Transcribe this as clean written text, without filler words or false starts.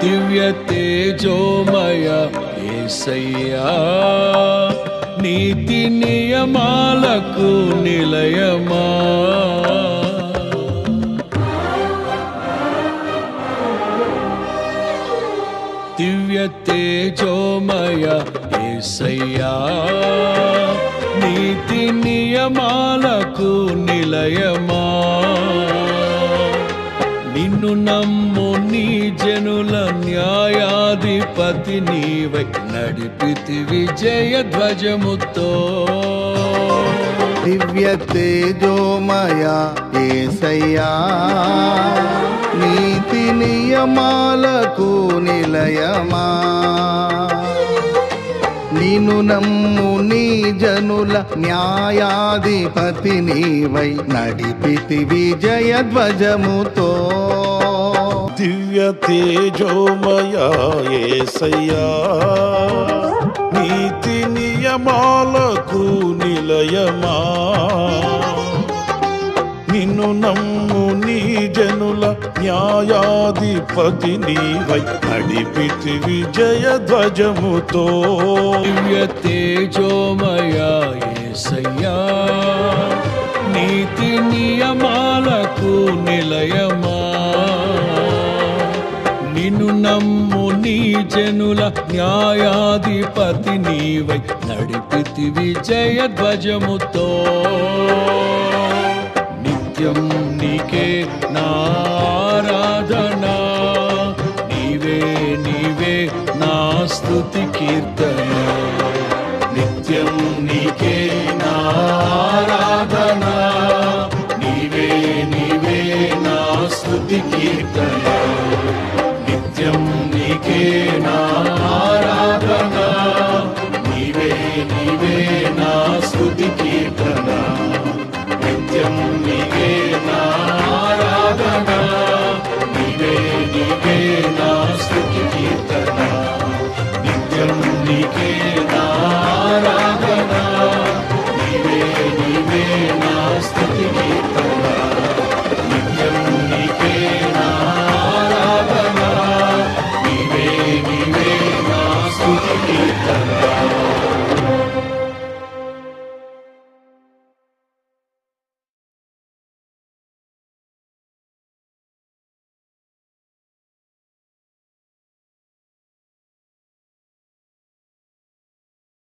దివ్య తేజోమయ యేసయ్యా, నీతి నియమాలకు నిలయమా. దివ్య తేజోమయ యేసయ్యా, నీతి నియమాలకు నిలయమా. నిన్ను నమ్ము నీ జనుల న్యాయాధిపతి నీవై నడిపితి విజయ ధ్వజముతో. దివ్య తేజోమయ యేసయ్యా, నీతి నియమాలకు నిలయమా. నిన్ను నమ్ము నీ జనుల న్యాయాధిపతి నీవై నడిపితి విజయ ధ్వజముతో. దివ్య తేజోమయ యేసయ్యా, నీతి నియమాలకు నిలయమా. నిన్ను నమ్ము నీ జనుల న్యాయాధిపతి నీవై నడిపితి విజయ ధ్వజముతో. దివ్య తేజోమయ యేసయ్యా, నీతి నియమాలకు నిలయమా. నిన్ను నమ్ము నీ జనుల న్యాయాధిపతి నీవై నడిపితి విజయ ధ్వజముతో. నిత్యం నీకే నా ఆరాధన, నీవే నీవే నా స్తుతి కీర్తన. నిత్యం నీకే నా ఆరాధన, నీవే నీవే నా స్తుతి కీర్తన. నిత్యం నీకే